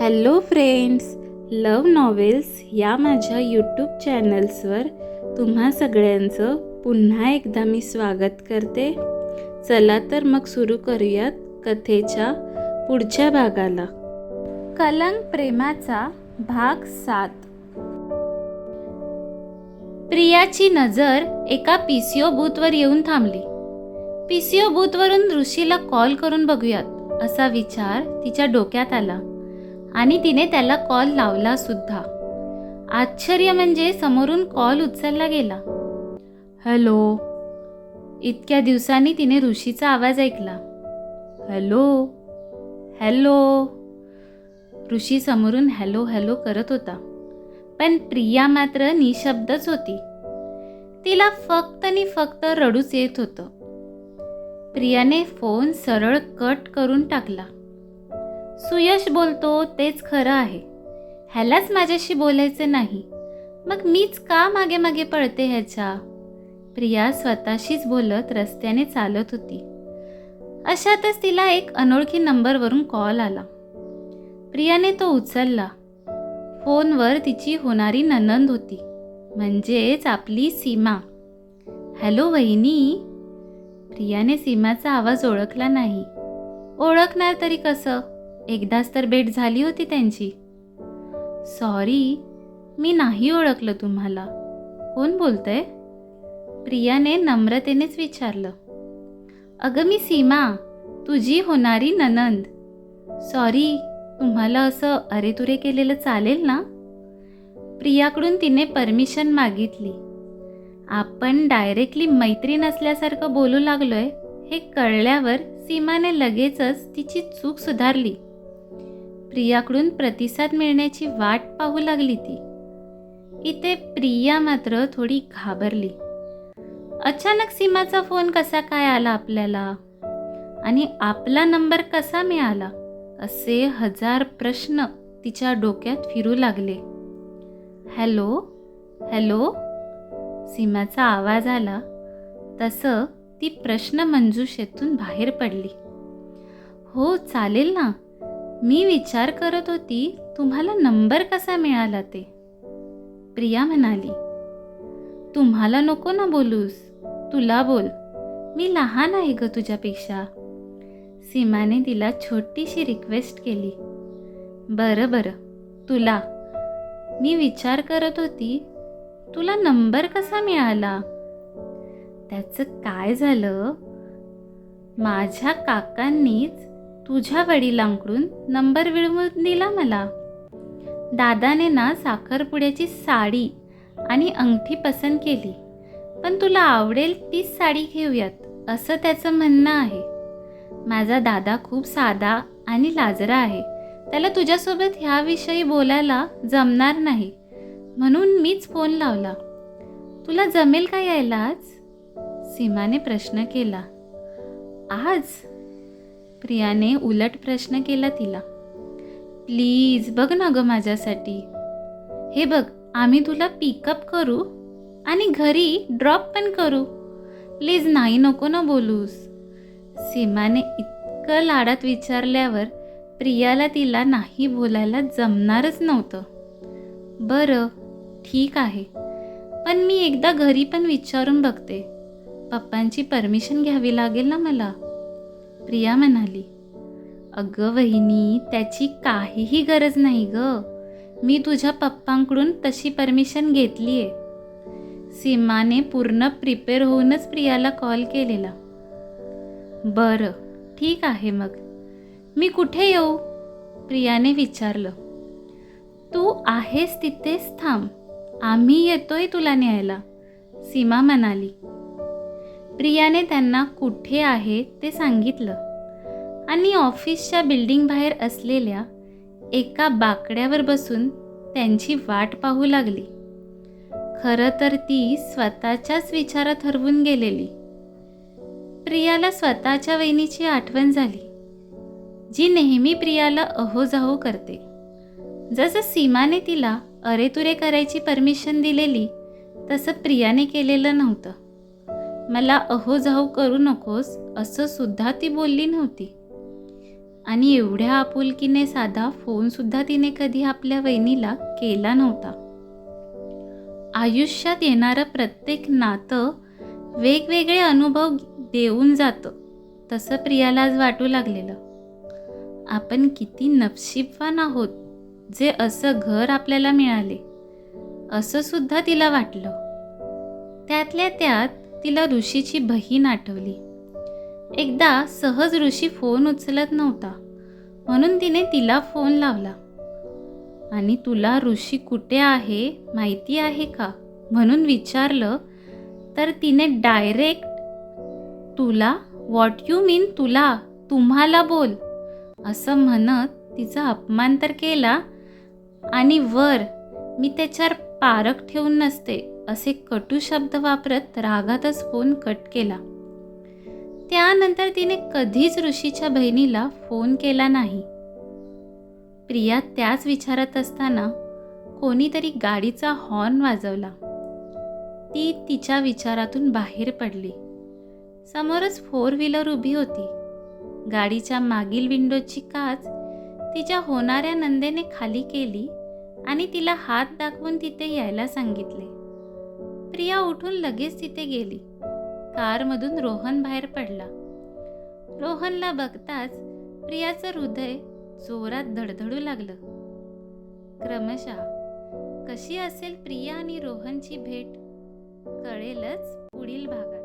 Hello friends, love novels या माझ्या YouTube चॅनल्सवर तुम्हा सगळ्यांचं पुन्हा एकदा मी स्वागत करते. चला तर मग सुरू करूयात कथेच्या पुढच्या भागाला. कलंक प्रेमाचा भाग 7. प्रियाची नजर एका पीसीओ बूथवर येऊन थांबली. पीसीओ बूथवरून ऋषीला कॉल करून बघूयात असा विचार तिच्या डोक्यात आला आणि तिने त्याला कॉल लावला सुद्धा. आश्चर्य म्हणजे समोरून कॉल उचलला गेला. हॅलो. इतक्या दिवसांनी तिने ऋषीचा आवाज ऐकला. Hello hello. ऋषी समोरून हॅलो हॅलो करत होता, पण प्रिया मात्र निशब्दच होती. तिला फक्त आणि फक्त रडूच येत होतं. प्रियाने फोन सरळ कट करून टाकला. सुयश बोलतो तेच खरं आहे. ह्यालाच माझ्याशी बोलायचं नाही, मग मीच का मागे मागे पळते ह्याच्या. प्रिया स्वतःशीच बोलत रस्त्याने चालत होती. अशातच तिला एक अनोळखी नंबरवरून कॉल आला. प्रियाने तो उचलला. फोनवर तिची होणारी नणंद होती, म्हणजेच आपली सीमा. हॅलो वहिनी. प्रियाने सीमाचा आवाज ओळखला नाही. ओळखणार तरी कसं, एकदाच तर भेट झाली होती त्यांची. सॉरी, मी नाही ओळखलं तुम्हाला. कोण बोलतंय? प्रियाने नम्रतेनेच विचारलं. अगं मी सीमा, तुझी होणारी नणंद. सॉरी, तुम्हाला असं अरेतुरे केलेलं चालेल ना? प्रियाकडून तिने परमिशन मागितली. आपण डायरेक्टली मैत्रीण असल्यासारखं बोलू लागलोय हे कळल्यावर सीमाने लगेचच तिची चूक सुधारली. प्रियाकडून प्रतिसाद मिळण्याची वाट पाहू लागली ती. इथे प्रिया मात्र थोडी घाबरली. अचानक सीमाचा फोन कसा काय आला आपल्याला, आणि आपला नंबर कसा मिळाला, असे 1000 प्रश्न तिच्या डोक्यात फिरू लागले. Hello hello. सीमाचा आवाज आला तसं ती प्रश्नमंजुषेतून बाहेर पडली. हो चालेल ना, मी विचार करत होती तुम्हाला नंबर कसा मिळाला ते. प्रिया म्हणाली. तुम्हाला नको ना बोलूस, तुला बोल. मी लहान आहे ग तुझ्यापेक्षा. सीमाने तिला छोटीशी रिक्वेस्ट केली. बरं बरं, तुला. मी विचार करत होती तुला नंबर कसा मिळाला. त्याचं काय झालं, माझ्या काकांनीच तुझ्या वडिलांकडून नंबर मिळवून दिला मला. दादाने ना साखरपुड्याची साडी आणि अंगठी पसंत केली, पण तुला आवडेल तीच साडी घेऊयात असं त्याचं म्हणणं आहे. माझा दादा खूप साधा आणि लाजरा आहे. त्याला तुझ्यासोबत ह्याविषयी बोलायला जमणार नाही, म्हणून मीच फोन लावला. तुला जमेल का यायला आज? सीमाने प्रश्न केला. आज? प्रियाने उलट प्रश्न केला तिला. प्लीज बघ ना ग माझ्यासाठी. हे बघ, आम्ही तुला पिकअप करू आणि घरी ड्रॉप पण करू. प्लीज नाही नको ना बोलूस. सीमाने इतकं लाडात विचारल्यावर प्रियाला तिला नाही बोलायला जमणारच नव्हतं. बरं ठीक आहे, पण मी एकदा घरी पण विचारून बघते. पप्पांची परमिशन घ्यावी लागेल ना मला. प्रिया म्हणाली. अगं वहिनी, त्याची काहीही गरज नाही ग. मी तुझ्या पप्पांकडून तशी परमिशन घेतली आहे. सीमाने पूर्ण प्रिपेअर होऊनच प्रियाला कॉल केलेला. बरं ठीक आहे, मग मी कुठे येऊ? प्रियाने विचारलं. तू आहेस तिथेच थांब, आम्ही येतोय तुला न्यायला, सीमा म्हणाली. प्रियाने त्यांना कुठे आहे ते सांगितलं आणि ऑफिसच्या बिल्डिंग बाहेर असलेल्या एका बाकड्यावर बसून त्यांची वाट पाहू लागली. खरं तर ती स्वतःच्याच विचारात हरवून गेलेली. प्रियाला स्वतःच्या वहिनीची आठवण झाली, जी नेहमी प्रियाला अहोजाहो करते. जसं सीमाने तिला अरेतुरे करायची परमिशन दिलेली, तसं प्रियाने केलेलं नव्हतं. मला अहोजाहो करू नकोस असं सुद्धा ती बोलली नव्हती. आणि एवढ्या आपुलकीने साधा फोनसुद्धा तिने कधी आपल्या वहिनीला केला नव्हता. आयुष्यात येणारं प्रत्येक नातं वेगवेगळे अनुभव देऊन जातं, तसं प्रियाला आज वाटू लागलेलं. आपण किती नशीबवान आहोत जे असं घर आपल्याला मिळाले, असं सुद्धा तिला वाटलं. त्यातल्या त्यात तिला ऋषीची बहीण आठवली. एकदा सहज ऋषी फोन उचलत नव्हता, म्हणून तिने तिला फोन लावला आणि तुला ऋषी कुठे आहे माहिती आहे का म्हणून विचारलं, तर तिने डायरेक्ट तुला, व्हॉट यू मीन तुला, तुम्हाला बोल असं म्हणत तिचा अपमान तर केला आणि वर मी त्याच्यावर पारख ठेवून नसते असे कटू शब्द वापरत रागातच फोन कट केला. त्यानंतर तिने कधीच ऋषीच्या बहिणीला फोन केला नाही. प्रिया त्याच विचारात असताना कोणीतरी गाडीचा हॉर्न वाजवला. ती तिच्या विचारातून बाहेर पडली. समोरच 4 व्हीलर उभी होती. गाडीच्या मागील विंडोची काच तिच्या होणाऱ्या नंदेने खाली केली आणि तिला हात दाखवून तिथे यायला सांगितले. प्रिया उठून लगेच तिथे गेली. कारमधून रोहन बाहेर पडला. रोहनला बघताच प्रियाचं हृदय जोरात धडधडू लागलं. क्रमशः कशी असेल प्रिया आणि रोहनची भेट कळेलच पुढील भागात.